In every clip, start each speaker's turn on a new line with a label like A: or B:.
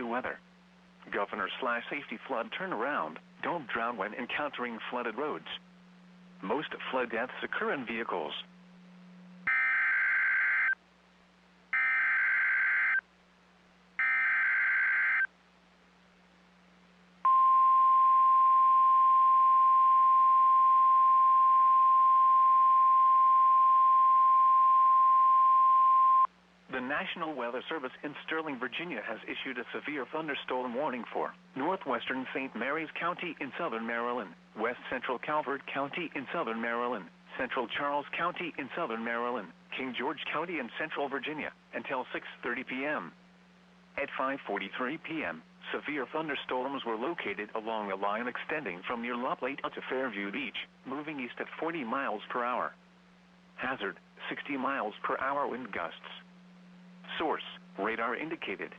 A: weather. Governor/safety flood turnaround. Don't drown when encountering flooded roads. Most flood deaths occur in vehicles. The National Weather Service in Sterling, Virginia has issued a severe thunderstorm warning for northwestern St. Mary's County in southern Maryland, west central Calvert County in southern Maryland, central Charles County in southern Maryland, King George County in central Virginia, until 6:30 p.m. At 5:43 p.m., severe thunderstorms were located along a line extending from near LaPlata to Fairview Beach, moving east at 40 miles per hour. Hazard, 60 miles per hour wind gusts. Source, radar indicated.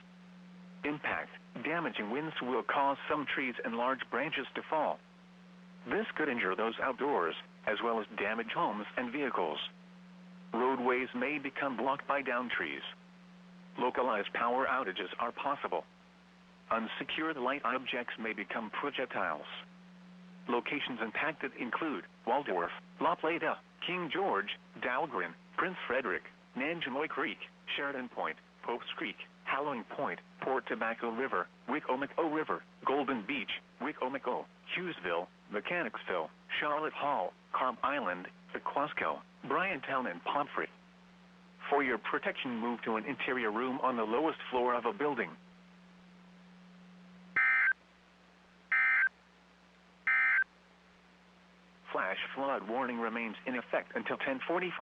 A: Impact, damaging winds will cause some trees and large branches to fall. This could injure those outdoors, as well as damage homes and vehicles. Roadways may become blocked by downed trees. Localized power outages are possible. Unsecured light objects may become projectiles. Locations impacted include Waldorf, LaPlata, King George, Dahlgren, Prince Frederick, Nanjemoy Creek, Sheridan Point, Popes Creek, Hallowing Point, Port Tobacco River, Wicomico River, Golden Beach, Wicomico, Hughesville, Mechanicsville, Charlotte Hall, Carp Island, Aquasco, Bryantown and Pomfret. For your protection, move to an interior room on the lowest floor of a building. Flash flood warning remains in effect until 10:45.